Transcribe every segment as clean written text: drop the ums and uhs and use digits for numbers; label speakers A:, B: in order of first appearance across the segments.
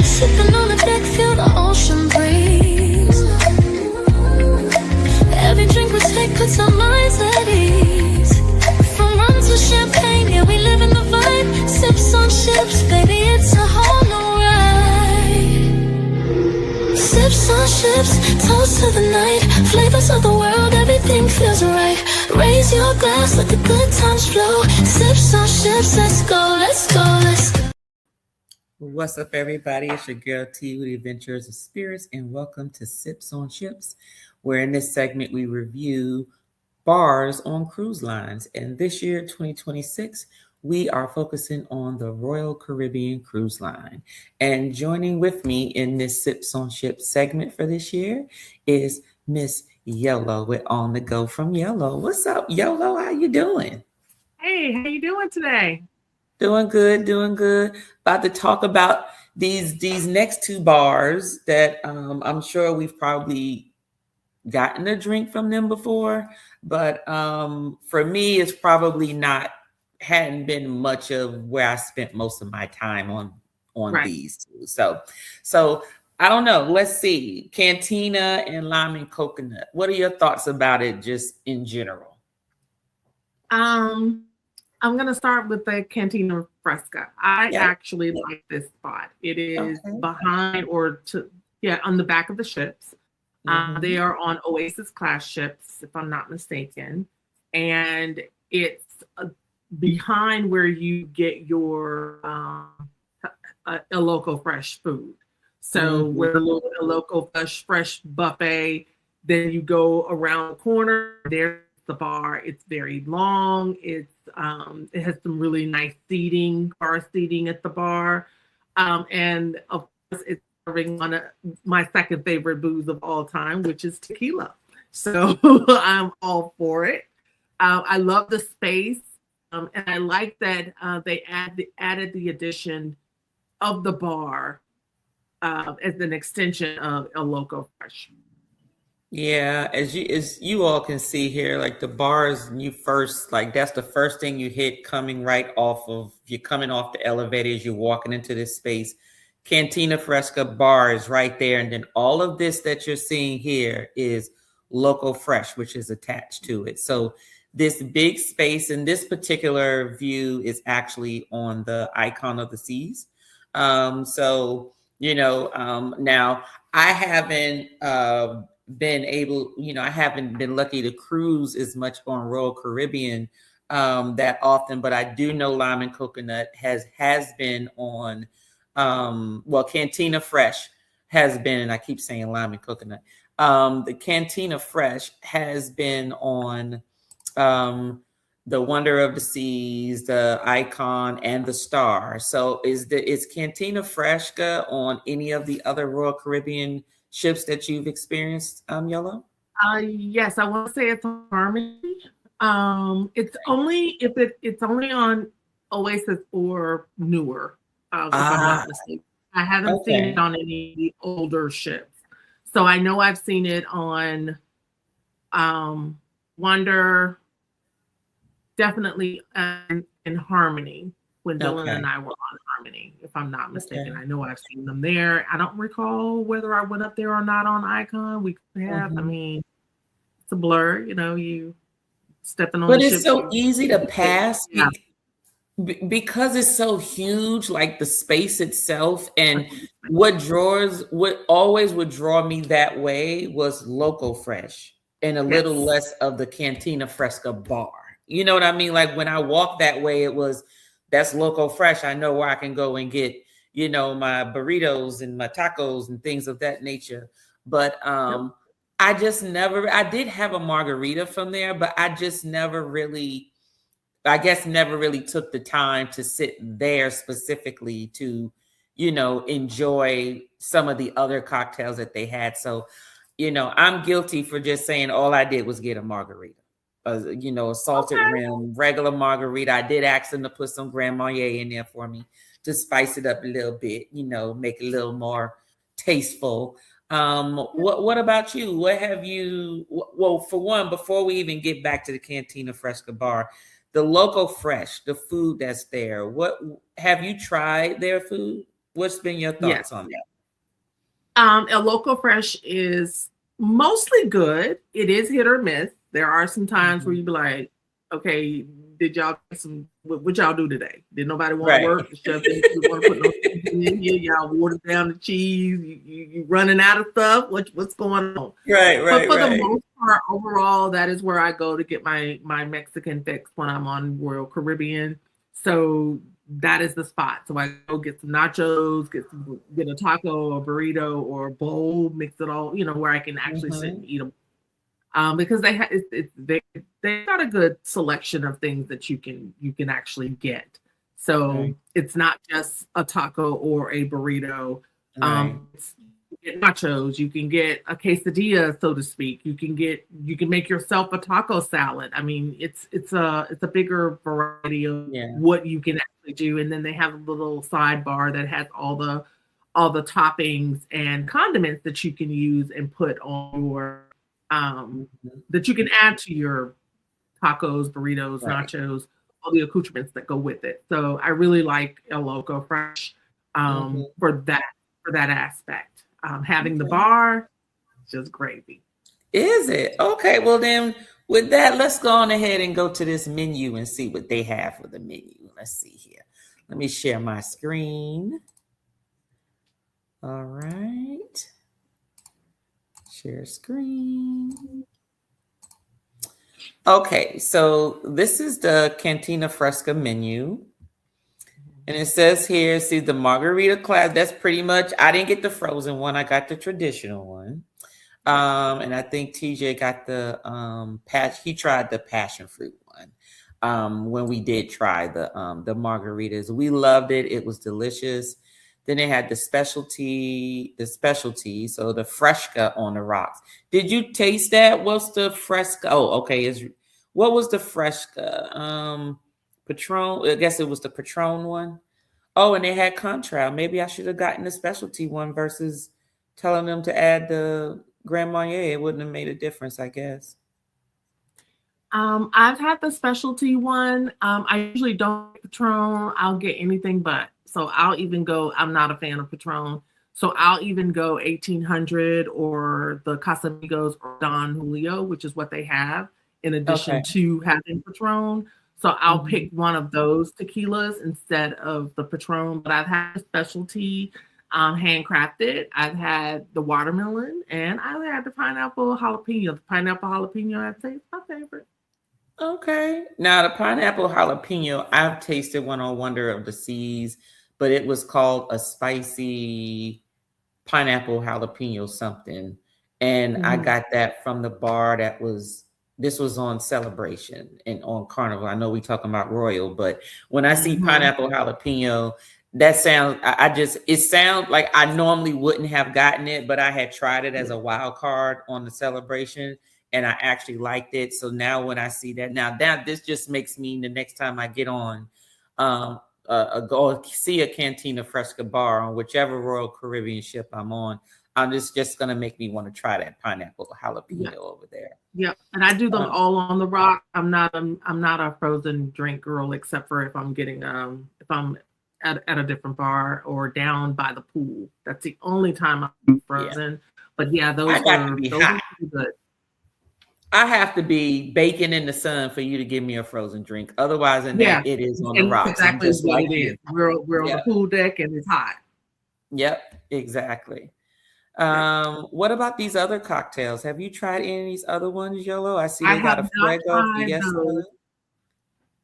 A: Sipping on the deck, feel the ocean breeze. Every drink we take puts our minds at ease. From rum to champagne, yeah, we live in the vibe. Sips on ships, baby, it's a whole new ride. Sips on ships, toast to the night. Flavors of the world, everything feels right. Raise your glass, let the good times flow. Sips on ships, let's go, let's go, let's go.
B: What's up, everybody? It's your girl T with the Adventures of Spirits, and welcome to Sips on Ships, where in this segment we review bars on cruise lines. And this year, 2026, we are focusing on the Royal Caribbean Cruise Line. And joining with me in this Sips on Ships segment for this year is Miss Yellow with On the Go from Yellow. What's up, Yellow? How you doing?
C: Hey, how you doing today?
B: Doing good, doing good. About to talk about these next two bars that I'm sure we've probably gotten a drink from them before, but for me, it's probably hadn't been much of where I spent most of my time on
C: Right.
B: these two. So I don't know. Let's see. Cantina and lime and coconut. What are your thoughts about it, just in general?
C: I'm gonna start with the Cantine Fresca. I actually like this spot. It is behind on the back of the ships. They are on Oasis class ships, if I'm not mistaken, and it's behind where you get your a local fresh food. So where a local fresh buffet, then you go around the corner. There's the bar. It's very long. It has some really nice bar seating at the bar, and of course it's serving my second favorite booze of all time, which is tequila. So I'm all for it. I love the space, and I like that they added the addition of the bar as an extension of a local fresh.
B: Yeah, as you all can see here, like the bars, that's the first thing you hit coming right off of, you're coming off the elevators, you're walking into this space. Cantina Fresca bar is right there. And then all of this that you're seeing here is Local Fresh, which is attached to it. So this big space in this particular view is actually on the Icon of the Seas. Now I haven't I haven't been lucky to cruise as much on Royal Caribbean that often, but I do know lime and coconut has been on, Cantina Fresh has been, and I keep saying lime and coconut. The Cantina Fresh has been on the Wonder of the Seas, the Icon, and the Star. So is Cantina Fresca on any of the other Royal Caribbean ships that you've experienced, Yellow?
C: Yes, I want to say it's on Harmony. It's only it's only on Oasis or newer. If I'm not mistaken. I haven't seen it on any of the older ships. So I know I've seen it on Wonder, definitely in Harmony, when Dylan and I were on Harmony, if I'm not mistaken. I know I've seen them there. I don't recall whether I went up there or not on Icon. We could have, I mean, it's a blur, you stepping on
B: but
C: the
B: it's
C: ship.
B: so easy to pass because it's so huge, like the space itself. And what always would draw me that way was Local Fresh and a little less of the Cantina Fresca bar. You know what I mean? Like when I walked that way, that's Local Fresh. I know where I can go and get, my burritos and my tacos and things of that nature. But I did have a margarita from there, but I just never really took the time to sit there specifically to, enjoy some of the other cocktails that they had. So, I'm guilty for just saying all I did was get a margarita. A salted rim, regular margarita. I did ask them to put some Grand Marnier in there for me to spice it up a little bit, make it a little more tasteful. What about you? What have you? Well, for one, before we even get back to the Cantina Fresca bar, the Local Fresh, the food that's there. What have you tried their food? What's been your thoughts on that?
C: El Loco Fresh is mostly good. It is hit or miss. There are some times where you be like, okay, did y'all what y'all do today? Did nobody want to work? The chef didn't want to put no cheese in here. Y'all watered down the cheese. You running out of stuff. What's going on?
B: Right.
C: But for the most part, overall, that is where I go to get my Mexican fix when I'm on Royal Caribbean. So that is the spot. So I go get some nachos, get a taco, a burrito, or a bowl, mix it all, where I can actually sit and eat them. Because they got a good selection of things that you can actually get. So it's not just a taco or a burrito. You get nachos, you can get a quesadilla, so to speak. You can make yourself a taco salad. I mean, it's a bigger variety of what you can actually do. And then they have a little sidebar that has all the toppings and condiments that you can use and put on your that you can add to your tacos, burritos, nachos, all the accoutrements that go with it. So I really like El Loco Fresh for that aspect. Having the bar, just gravy.
B: Is it? Okay, well then with that, let's go on ahead and go to this menu and see what they have for the menu. Let's see here. Let me share my screen. All right. Share screen. Okay, so this is the Cantina Fresca menu. And it says here, see the margarita class. That's pretty much, I didn't get the frozen one. I got the traditional one. And I think TJ got the he tried the passion fruit one. When we did try the margaritas. We loved it. It was delicious. Then they had the specialty, so the Fresca on the rocks. Did you taste that? What's the Fresca? Oh, okay. What was the Fresca? Patron, I guess it was the Patron one. Oh, and they had Contrail. Maybe I should have gotten the specialty one versus telling them to add the Grand Marnier. It wouldn't have made a difference, I guess.
C: I've had the specialty one. I usually don't get Patron. I'll get anything but. So I'll even go, I'm not a fan of Patron. So I'll even go 1800 or the Casamigos or Don Julio, which is what they have in addition to having Patron. So I'll pick one of those tequilas instead of the Patron. But I've had a specialty handcrafted. I've had the watermelon and I've had the pineapple jalapeno. The pineapple jalapeno, I'd say, is my favorite.
B: Okay. Now the pineapple jalapeno, I've tasted one on Wonder of the Seas, but it was called a spicy pineapple jalapeno something. And I got that from the bar this was on Celebration and on Carnival. I know we talking about Royal, but when I see pineapple jalapeno, that sounds, it sounds like I normally wouldn't have gotten it, but I had tried it as a wild card on the Celebration and I actually liked it. So now when I see that, this just makes me, the next time I get on, go see a Cantina Fresca bar on whichever Royal Caribbean ship I'm on, just going to make me want to try that pineapple jalapeno over there.
C: Yeah, and I do them all on the rock. I'm not a frozen drink girl, except for if I'm getting if I'm at a different bar or down by the pool. That's the only time I'm frozen. Yeah. But yeah, those are good.
B: I have to be baking in the sun for you to give me a frozen drink. Otherwise, it is on the rocks.
C: Exactly what it is. We're on the pool deck and it's hot.
B: Yep, exactly. What about these other cocktails? Have you tried any of these other ones, Yolo? I see they got a Fuego.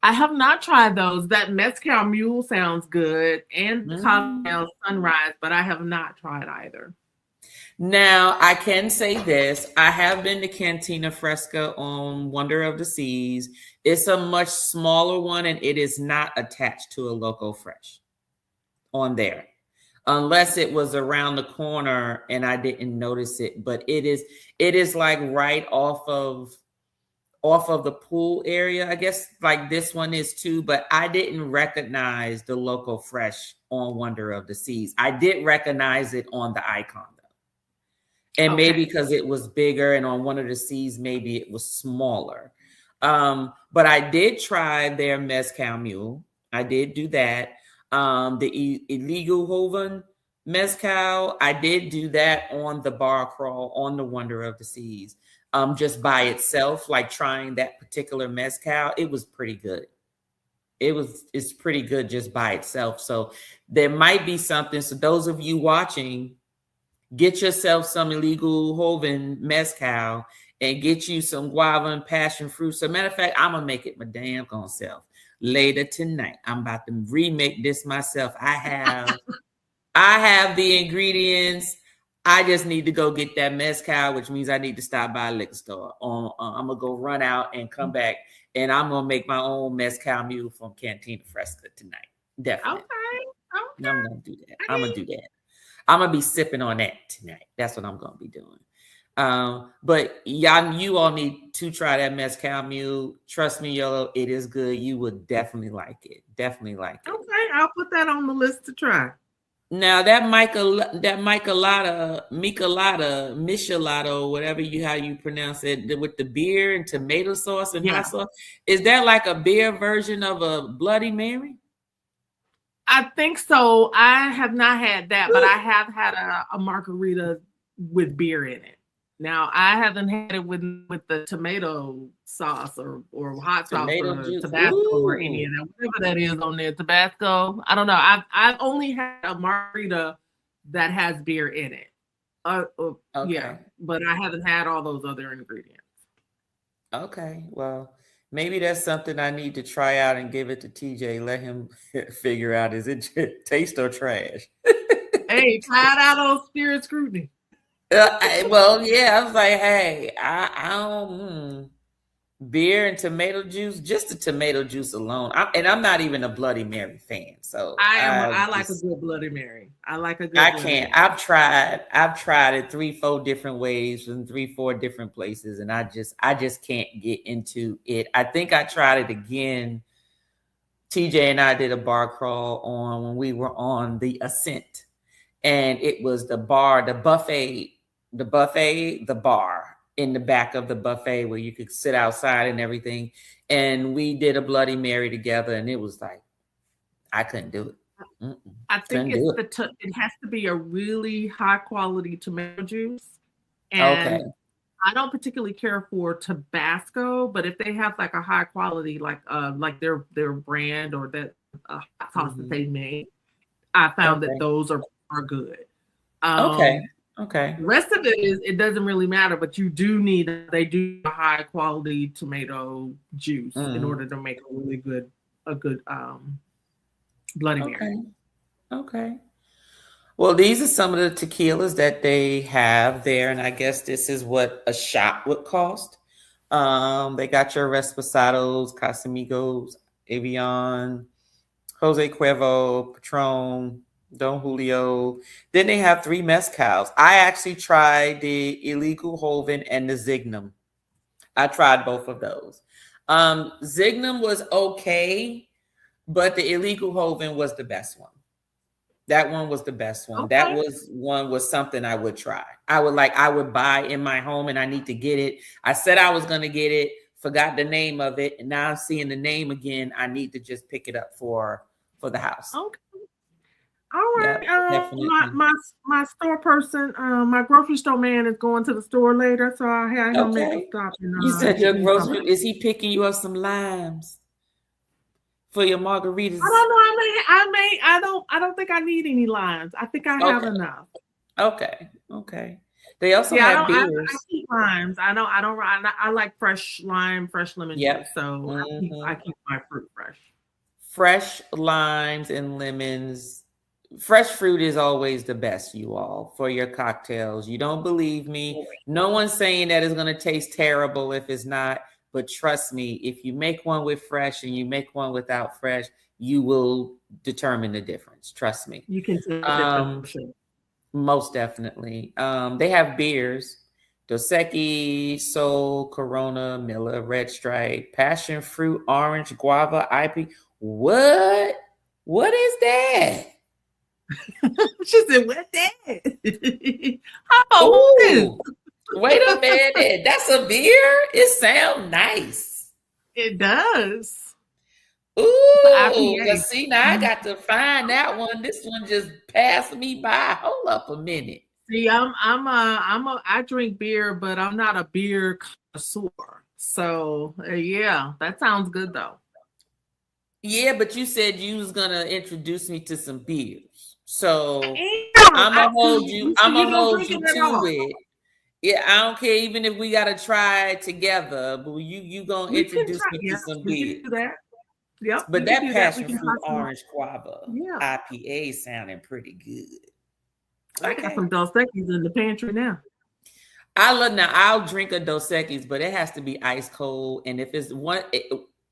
C: I have not tried those. That Mezcal Mule sounds good, and Cocktail Sunrise, but I have not tried either.
B: Now, I can say this. I have been to Cantina Fresca on Wonder of the Seas. It's a much smaller one, and it is not attached to a Loco Fresh on there. Unless it was around the corner and I didn't notice it, but it is like right off of the pool area. I guess like this one is too, but I didn't recognize the Loco Fresh on Wonder of the Seas. I did recognize it on the icon though. And maybe because it was bigger and on Wonder of the Seas, maybe it was smaller. But I did try their Mezcal Mule. I did do that. The illegal Hoven mezcal, I did do that on the bar crawl on the Wonder of the Seas. Just by itself, like trying that particular mezcal, it was pretty good. It's pretty good just by itself. So there might be something. So those of you watching, get yourself some illegal Hoven mezcal and get you some guava and passion fruit. So matter of fact, I'm gonna make it my damn own self later tonight. I'm about to remake this myself. I have the ingredients. I just need to go get that mezcal, which means I need to stop by a liquor store. I'm gonna go run out and come back, and I'm gonna make my own mezcal mule from Cantine Fresca tonight. Definitely. Okay. I'm gonna do that. I'm gonna do that. I'm gonna be sipping on that tonight. That's what I'm gonna be doing. But you all need to try that mezcal mule. Trust me, Yolo, it is good. You would definitely like it. Definitely like it.
C: Okay, I'll put that on the list to try.
B: Now that Michelada, whatever how you pronounce it, with the beer and tomato sauce and hot sauce, is that like a beer version of a Bloody Mary?
C: I think so. I have not had that, but I have had a margarita with beer in it. Now I haven't had it with the tomato sauce or hot sauce or Tabasco or any of that, whatever that is on there. Tabasco. I don't know. I've only had a margarita that has beer in it. Okay. Yeah, but I haven't had all those other ingredients.
B: Okay, well, maybe that's something I need to try out and give it to TJ. Let him figure out, is it taste or trash?
C: Hey, try it out on Spirit Scrutiny.
B: Well, yeah, I was like, hey, I don't beer and tomato juice, just the tomato juice alone. I'm not even a Bloody Mary fan, so
C: I like a good Bloody Mary.
B: I've tried it 3-4 different ways in 3-4 different places, and I just can't get into it. I think I tried it again. TJ and I did a bar crawl on when we were on the Ascent, and it was the bar in the back of the buffet where you could sit outside and everything. And we did a Bloody Mary together, and it was like, I couldn't do it.
C: I think it has to be a really high quality tomato juice. And I don't particularly care for Tabasco, but if they have like a high quality, like their brand or that hot sauce that they made, I found that those are good.
B: Okay.
C: The rest of it doesn't really matter, but you do need a high quality tomato juice in order to make a good Bloody Mary.
B: Okay. Well, these are some of the tequilas that they have there, and I guess this is what a shot would cost. They got your Reposados, Casamigos, Avion, Jose Cuervo, Patron, Don Julio. Then they have 3 mezcals. I actually tried the Illegal Hoven and the Zignum. I tried both of those. Zignum was okay, but the Illegal Hoven was the best one. That one was the best one.
C: Okay.
B: That was something I would try. I would buy in my home, and I need to get it. I said I was going to get it, forgot the name of it, and now I'm seeing the name again. I need to just pick it up for the house.
C: Okay. All right.
B: Yep,
C: my store person, my grocery store man is going to the store later, so I had him make a stop.
B: You said your grocery, is he picking you up some limes for your margaritas?
C: I don't know. I don't think I need any limes. I think I have enough.
B: Okay. They also have beers.
C: I keep limes. I like fresh lime, fresh lemon juice. So I keep my fruit fresh.
B: Fresh limes and lemons. Fresh fruit is always the best, you all, for your cocktails. You don't believe me? No one's saying that it's going to taste terrible if it's not. But trust me, if you make one with fresh and you make one without fresh, you will determine the difference. Trust me.
C: You can see the difference.
B: Most definitely. They have beers. Dos Equis, Sol, Corona, Miller, Red Stripe, Passion Fruit, Orange, Guava, IP. What? What is that?
C: She said, "What that?"
B: Oh, wait a minute. That's a beer? It sounds nice.
C: It does.
B: Ooh, well, see, now I got to find that one. This one just passed me by. Hold up a minute.
C: See, I drink beer, but I'm not a beer connoisseur. So yeah, that sounds good though.
B: Yeah, but you said you was gonna introduce me to some beers, so I'm gonna hold you. I'm gonna hold you to it. Yeah, I don't care even if we gotta try it together. But you gonna introduce me to some beers.
C: Do that. Yep.
B: But that passion fruit orange guava IPA sounding pretty good.
C: I got some Dos Equis in the pantry now.
B: I'll drink a Dos Equis, but it has to be ice cold. And if it's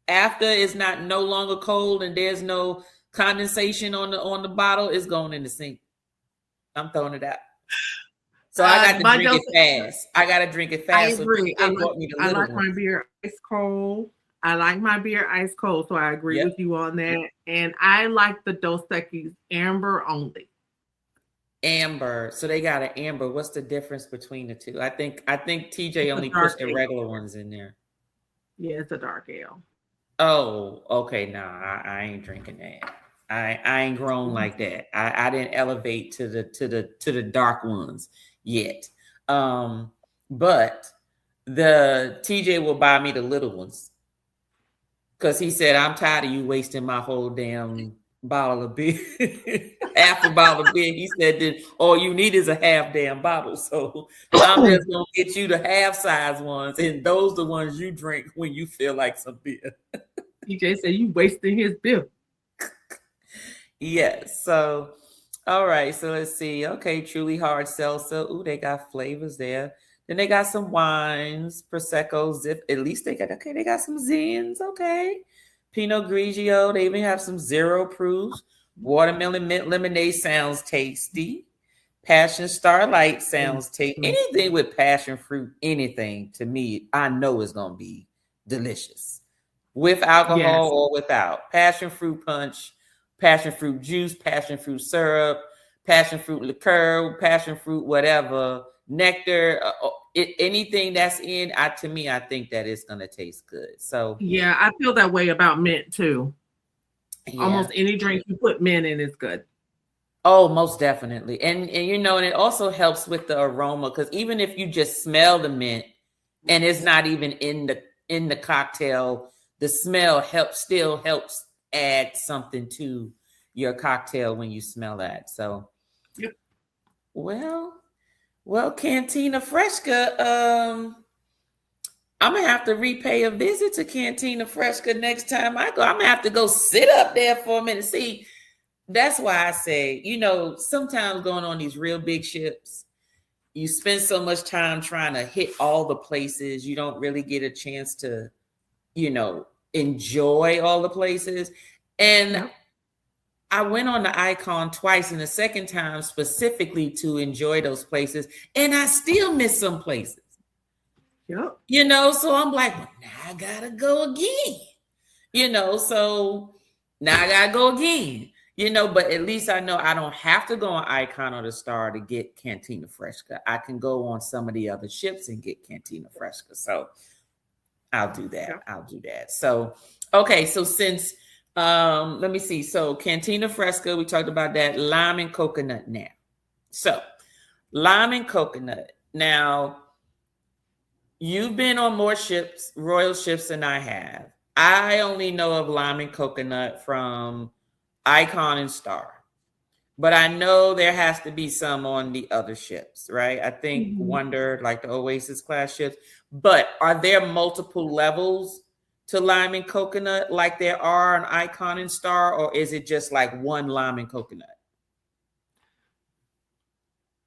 B: after it's not no longer cold and there's no condensation on the bottle, it's going in the sink. I'm throwing it out. So I got to drink it fast. I got to drink it fast.
C: I agree. I like my beer ice cold. I like my beer ice cold, so I agree with you on that. And I like the Dos Equis amber only.
B: Amber. So they got an amber. What's the difference between the two? I think TJ only puts the regular ones in there.
C: Yeah, it's a dark ale.
B: Oh, okay. Nah, I ain't drinking that. I ain't grown like that. I didn't elevate to the dark ones yet. But the TJ will buy me the little ones. Because he said, I'm tired of you wasting my whole damn bottle of beer. Half a bottle of beer. He said that all you need is a half damn bottle. So I'm just going to get you the half size ones. And those the ones you drink when you feel like some beer.
C: TJ said you wasting his beer.
B: Yes. So, all right. So let's see. Okay. Truly hard seltzer. Ooh, they got flavors there. Then they got some wines, Prosecco, Zip. At least they got some Zins. Okay. Pinot Grigio. They even have some 0 proofs. Watermelon mint lemonade sounds tasty. Passion Starlight sounds tasty. Anything with passion fruit, anything to me, I know is going to be delicious. With alcohol or without. Passion fruit punch, passion fruit juice, passion fruit syrup, passion fruit liqueur, passion fruit whatever. Nectar, anything that's in, to me, I think that it's gonna taste good. So
C: yeah, I feel that way about mint too. Yeah. Almost any drink you put mint in is good.
B: Oh, most definitely, and and it also helps with the aroma because even if you just smell the mint and it's not even in the cocktail, the smell still helps add something to your cocktail when you smell that. So, yep. Well, Cantina Fresca, I'm going to have to repay a visit to Cantina Fresca next time I go. I'm going to have to go sit up there for a minute. See, that's why I say, sometimes going on these real big ships, you spend so much time trying to hit all the places. You don't really get a chance to, enjoy all the places. And I went on the Icon twice, and the second time specifically to enjoy those places, and I still miss some places.
C: Yep.
B: So I'm like, well, now I gotta go again. So now I gotta go again. But at least I know I don't have to go on Icon or the Star to get Cantina Fresca. I can go on some of the other ships and get Cantina Fresca. So I'll do that. So okay, so since let me see. So Cantina Fresca, we talked about that. Lime and coconut now. So lime and coconut. Now, you've been on more ships, royal ships than I have. I only know of lime and coconut from Icon and Star. But I know there has to be some on the other ships, right? I think Wonder, like the Oasis class ships. But are there multiple levels to lime and coconut like there are on Icon and Star, or is it just like one lime and coconut?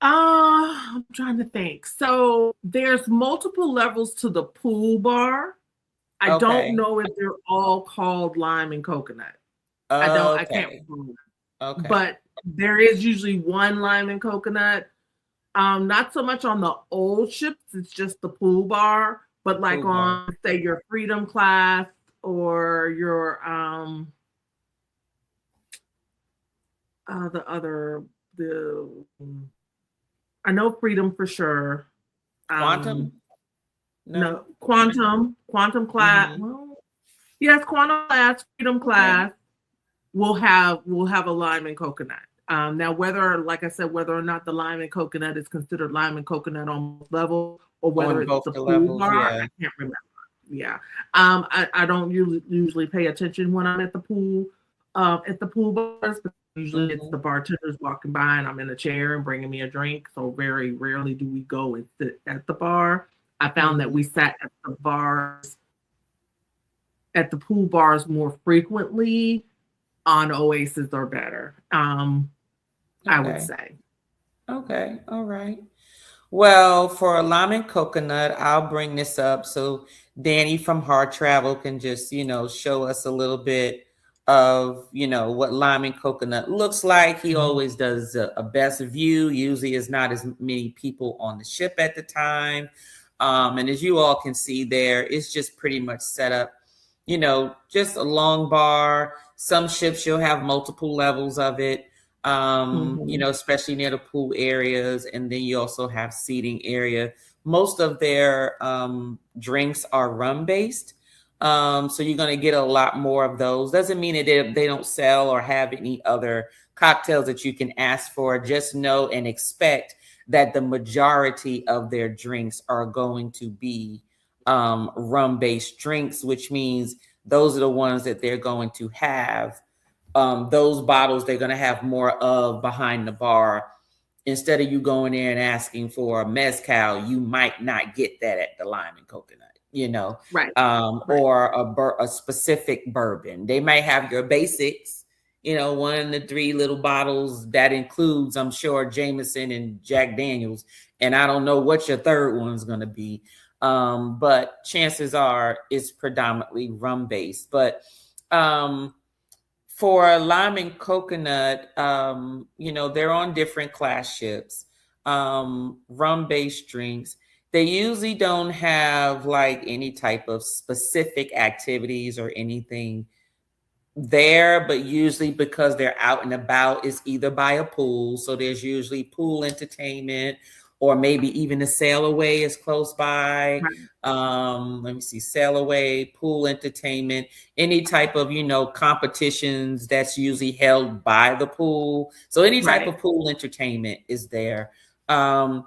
C: I'm trying to think. So there's multiple levels to the pool bar. I don't know if they're all called lime and coconut. I can't remember. Okay. But there is usually one lime and coconut. Not so much on the old ships, it's just the pool bar. But like on, say, your Freedom class or your I know Freedom for sure.
B: Quantum?
C: No, Quantum class. Well, Yes, Quantum class, Freedom class will have a lime and coconut. Now, whether, like I said, whether or not the lime and coconut is considered lime and coconut on both levels, or whether
B: On
C: it's
B: both
C: the
B: the
C: pool
B: levels,
C: bar,
B: yeah.
C: I can't remember. Yeah. I don't usually pay attention when I'm at the pool bars, but usually it's the bartenders walking by and I'm in a chair and bringing me a drink. So very rarely do we go and sit at the bar. I found that we sat at the bars, at the pool bars more frequently on Oasis or better. I would say.
B: Okay. All right. Well, for lime and coconut, I'll bring this up so Danny from Hard Travel can just, show us a little bit of, what lime and coconut looks like. He always does a best view. Usually is not as many people on the ship at the time. And as you all can see there, it's just pretty much set up, just a long bar. Some ships you'll have multiple levels of it. Especially near the pool areas. And then you also have seating area. Most of their drinks are rum based. So you're going to get a lot more of those. Doesn't mean that they don't sell or have any other cocktails that you can ask for. Just know and expect that the majority of their drinks are going to be rum based drinks, which means those are the ones that they're going to have. Those bottles they're going to have more of behind the bar. Instead of you going there and asking for a mezcal, you might not get that at the lime and coconut,
C: Right.
B: Or a specific bourbon. They might have your basics, 1 to 3 little bottles that includes, I'm sure, Jameson and Jack Daniels. And I don't know what your third one's going to be. But chances are it's predominantly rum based. But for lime and coconut, they're on different class ships, rum-based drinks. They usually don't have like any type of specific activities or anything there, but usually because they're out and about, it's either by a pool. So there's usually pool entertainment, or maybe even a sail away is close by. Let me see, sail away, pool entertainment, any type of, competitions that's usually held by the pool. So any type of pool entertainment is there. Can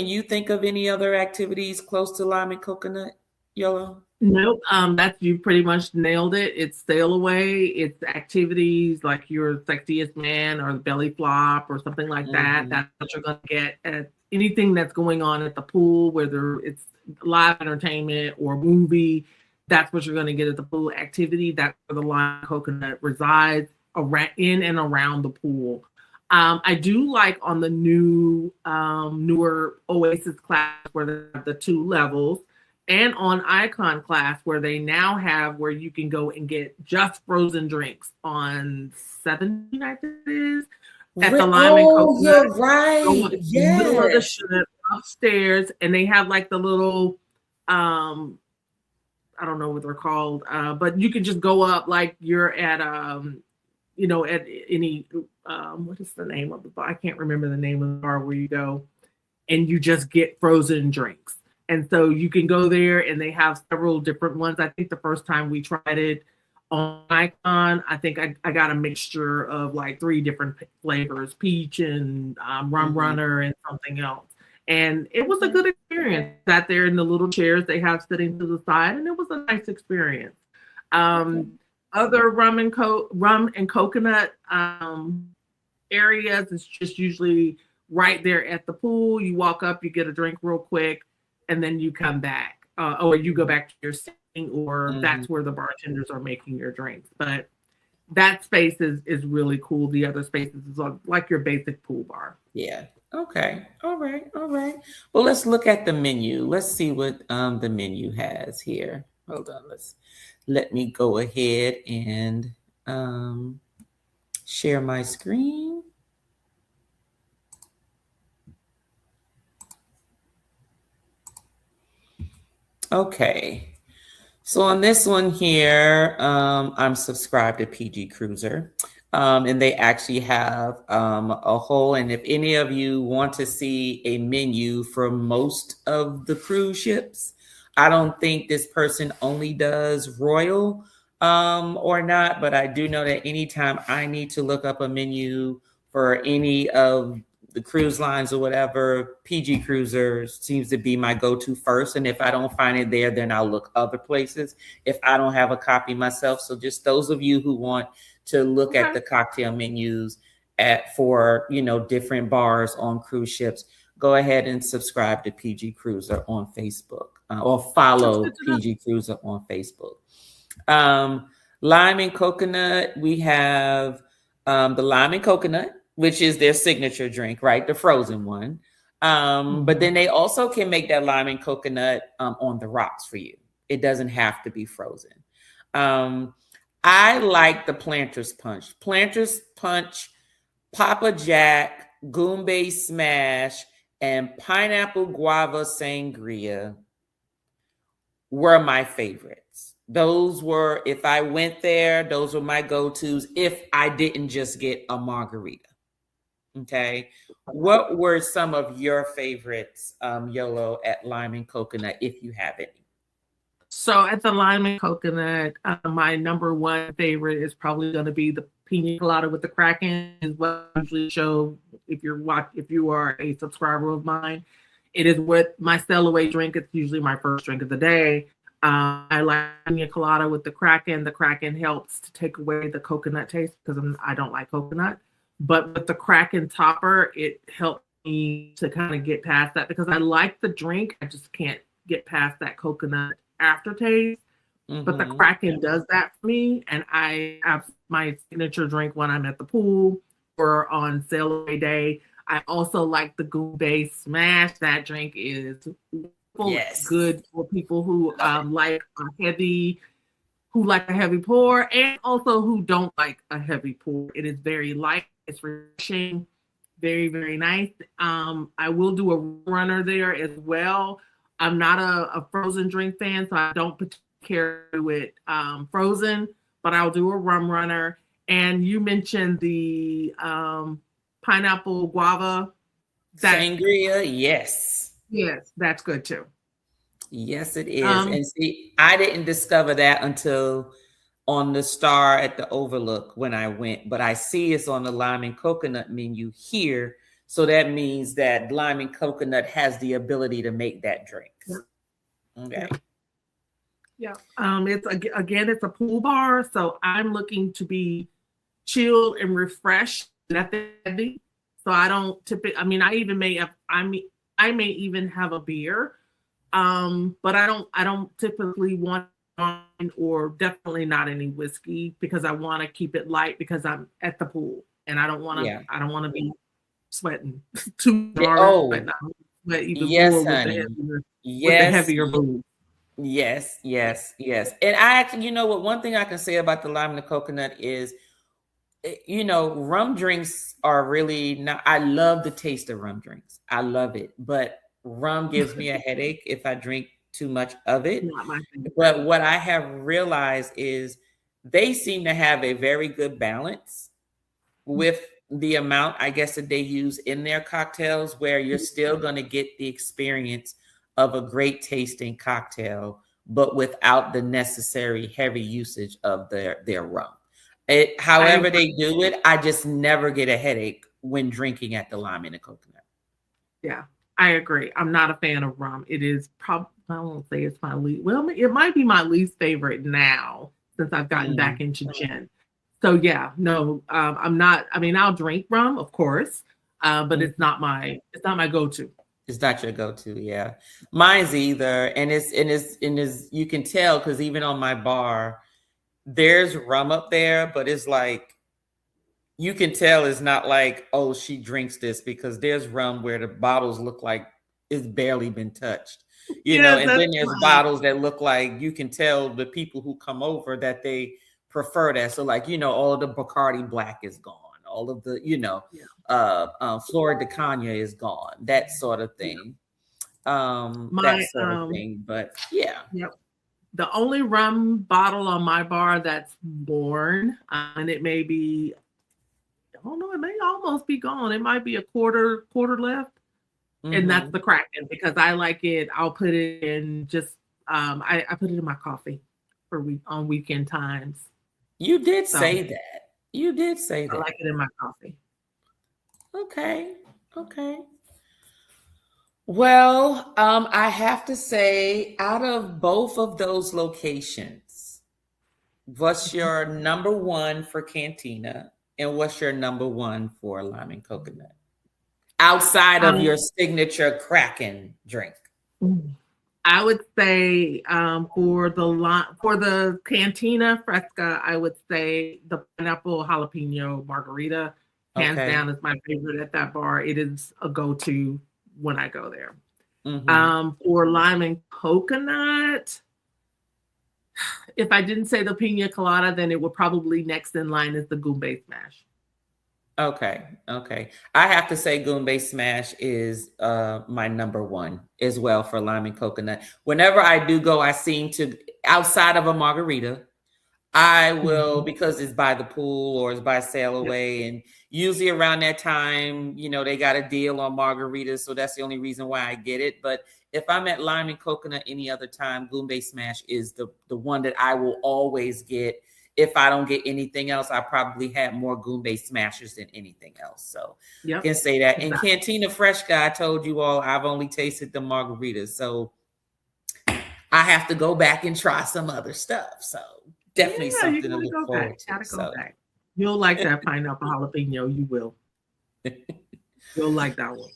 B: you think of any other activities close to lime and coconut, Yellow?
C: Nope. You pretty much nailed it. It's sail away. It's activities like your sexiest man or the belly flop or something like that. That's what you're going to get at anything that's going on at the pool, whether it's live entertainment or movie. That's what you're going to get at the pool activity. That's where the lime coconut resides, in and around the pool. I do like on the newer Oasis class where they have the 2 levels, and on Icon class where they now have where you can go and get just frozen drinks on 17, I think it is, at the lime and coconut.
B: You're right. Yes.
C: Middle of the ship upstairs, and they have like the little, I don't know what they're called, but you can just go up like you're at, at any, what is the name of the bar? I can't remember the name of the bar where you go and you just get frozen drinks. And so you can go there and they have several different ones. I think the first time we tried it on Icon, I think I got a mixture of like 3 different flavors, peach and rum runner and something else. And it was a good experience. Sat there in the little chairs they have sitting to the side, and it was a nice experience. Other rum and coconut areas is just usually right there at the pool. You walk up, you get a drink real quick, and then you come back, or you go back to your sitting, or that's where the bartenders are making your drinks. But that space is really cool. The other spaces is like your basic pool bar.
B: Yeah. Okay. All right. Well, let's look at the menu. Let's see what the menu has here. Hold on. Let me go ahead and share my screen. Okay. So on this one here, I'm subscribed to PG Cruiser, and they actually have a whole, and if any of you want to see a menu for most of the cruise ships, I don't think this person only does Royal or not, but I do know that anytime I need to look up a menu for any of the cruise lines or whatever, PG Cruisers seems to be my go-to first. And if I don't find it there, then I'll look other places if I don't have a copy myself. So just those of you who want to look at the cocktail menus for, you know, different bars on cruise ships, go ahead and subscribe to PG Cruiser on Facebook or follow PG Cruiser on Facebook. Lime and coconut, we have the lime and coconut, which is their signature drink, right? The frozen one. But then they also can make that lime and coconut on the rocks for you. It doesn't have to be frozen. I like the Planters Punch. Planters Punch, Papa Jack, Goombay Smash, and Pineapple Guava Sangria were my favorites. Those were, if I went there, those were my go-tos if I didn't just get a margarita. Okay. What were some of your favorites, Yolo, at Lime and Coconut, if you have any?
C: So at the Lime and Coconut, my number one favorite is probably going to be the Pina Colada with the Kraken. Is what I usually show if you are a subscriber of mine. It is what my sail away drink. It's usually my first drink of the day. I like Pina Colada with the Kraken. The Kraken helps to take away the coconut taste because I don't like coconut. But with the Kraken topper, it helped me to kind of get past that because I like the drink. I just can't get past that coconut aftertaste. But the Kraken does that for me. And I have my signature drink when I'm at the pool or on sail away day. I also like the Goombay Smash. That drink is good for people who like a heavy pour and also who don't like a heavy pour. It is very light. It's refreshing. Very, very nice. I will do a runner there as well. I'm not a frozen drink fan, so I don't care with frozen, but I'll do a rum runner. And you mentioned the pineapple guava.
B: Sangria, yes.
C: Yes, that's good too.
B: Yes, it is. And see, I didn't discover that until on the Star at the Overlook when I went, but I see it's on the lime and coconut menu here. So that means that lime and coconut has the ability to make that drink. Okay.
C: Yeah. It's a pool bar. So I'm looking to be chilled and refreshed. Nothing heavy. So I don't typically, I may even have a beer. But I don't typically want wine or definitely not any whiskey because I want to keep it light because I'm at the pool and I don't want to be sweating too hard. But not sweat even more with the heavier booze.
B: Yes. And I actually, you know what, one thing I can say about the lime and the coconut is, you know, rum drinks are really not, I love the taste of rum drinks. I love it, but rum gives me a headache if I drink too much of it. But what I have realized is they seem to have a very good balance with the amount, I guess, that they use in their cocktails, where you're still going to get the experience of a great tasting cocktail, but without the necessary heavy usage of their rum. However they do it, I just never get a headache when drinking at the lime and the coconut.
C: Yeah. I agree. I'm not a fan of rum. It is probably, I won't say it's my least. Well, it might be my least favorite now since I've gotten back into gin. So yeah, no, I'm not. I mean, I'll drink rum, of course, but it's not my go-to.
B: It's not your go-to, yeah. Mine's either, and it's you can tell because even on my bar, there's rum up there, but it's like, you can tell it's not like, oh, she drinks this, because there's rum where the bottles look like it's barely been touched, you know, and then there's bottles that look like you can tell the people who come over that they prefer that. So like, you know, all of the Bacardi Black is gone. All of the, you know, Flora de Cana is gone, that sort of thing. But yeah.
C: Yep. The only rum bottle on my bar that's worn, and it may be, I don't know, it may almost be gone. It might be a quarter left. And that's the Kraken, because I like it. I'll put it in just I put it in my coffee on weekend times.
B: You did say that. You did say that.
C: I like it in my coffee.
B: Okay. Okay. Well, I have to say, out of both of those locations, what's your number one for Cantina, and what's your number one for Lime and Coconut? Outside of your signature Kraken drink.
C: I would say for the Cantina Fresca, I would say the pineapple jalapeno margarita, hands down, is my favorite at that bar. It is a go-to when I go there. For Lime and Coconut, if I didn't say the pina colada, then it would probably next in line is the Goombay Smash.
B: Okay. I have to say Goombay Smash is my number one as well for Lime and Coconut. Whenever I do go, I seem to, outside of a margarita, I will, because it's by the pool or it's by sail away, and usually around that time, they got a deal on margaritas, so that's the only reason why I get it. But if I'm at Lime and Coconut any other time, Goombay Smash is the one that I will always get. If I don't get anything else, I probably had more Goombay Smashers than anything else. So I can say that. And Cantina Fresca, I told you all, I've only tasted the margaritas. So I have to go back and try some other stuff. So definitely something to look forward to.
C: Go back. You'll like that pineapple jalapeno. You will. You'll like that one.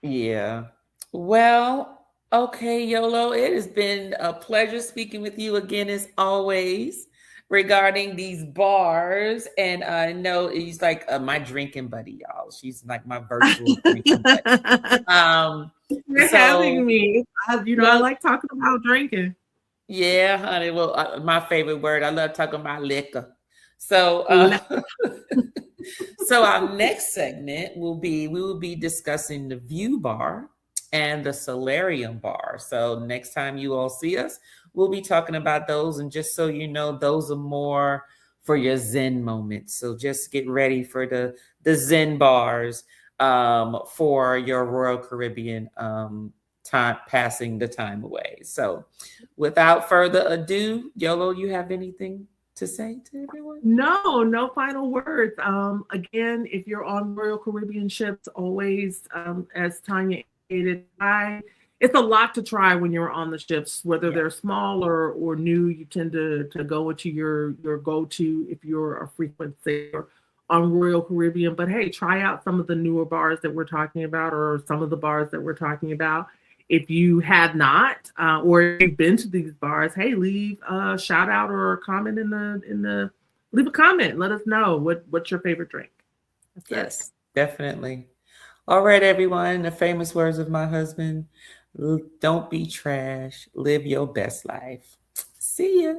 B: Yeah. Well, okay, Yolo, it has been a pleasure speaking with you again as always regarding these bars. And I know he's like my drinking buddy, y'all. She's like my virtual drinking buddy.
C: You're having me. I like talking about drinking.
B: Yeah, honey. Well, my favorite word. I love talking about liquor. So, so our next segment we will be discussing the View Bar and the Solarium Bar. So next time you all see us, we'll be talking about those. And just so you know, those are more for your Zen moments. So just get ready for the Zen bars for your Royal Caribbean time, passing the time away. So without further ado, Yolo, you have anything to say to everyone?
C: No final words. Again, if you're on Royal Caribbean ships, always, as Tanya indicated, it's a lot to try when you're on the ships, whether they're small or new. You tend to go into your go-to if you're a frequent sailor on Royal Caribbean. But hey, try out some of the newer bars that we're talking about, or some of the bars that we're talking about. If you have not, or if you've been to these bars, hey, leave a shout out or a comment leave a comment. Let us know what's your favorite drink.
B: Yes, definitely. All right, everyone. The famous words of my husband: don't be trash. Live your best life. See ya.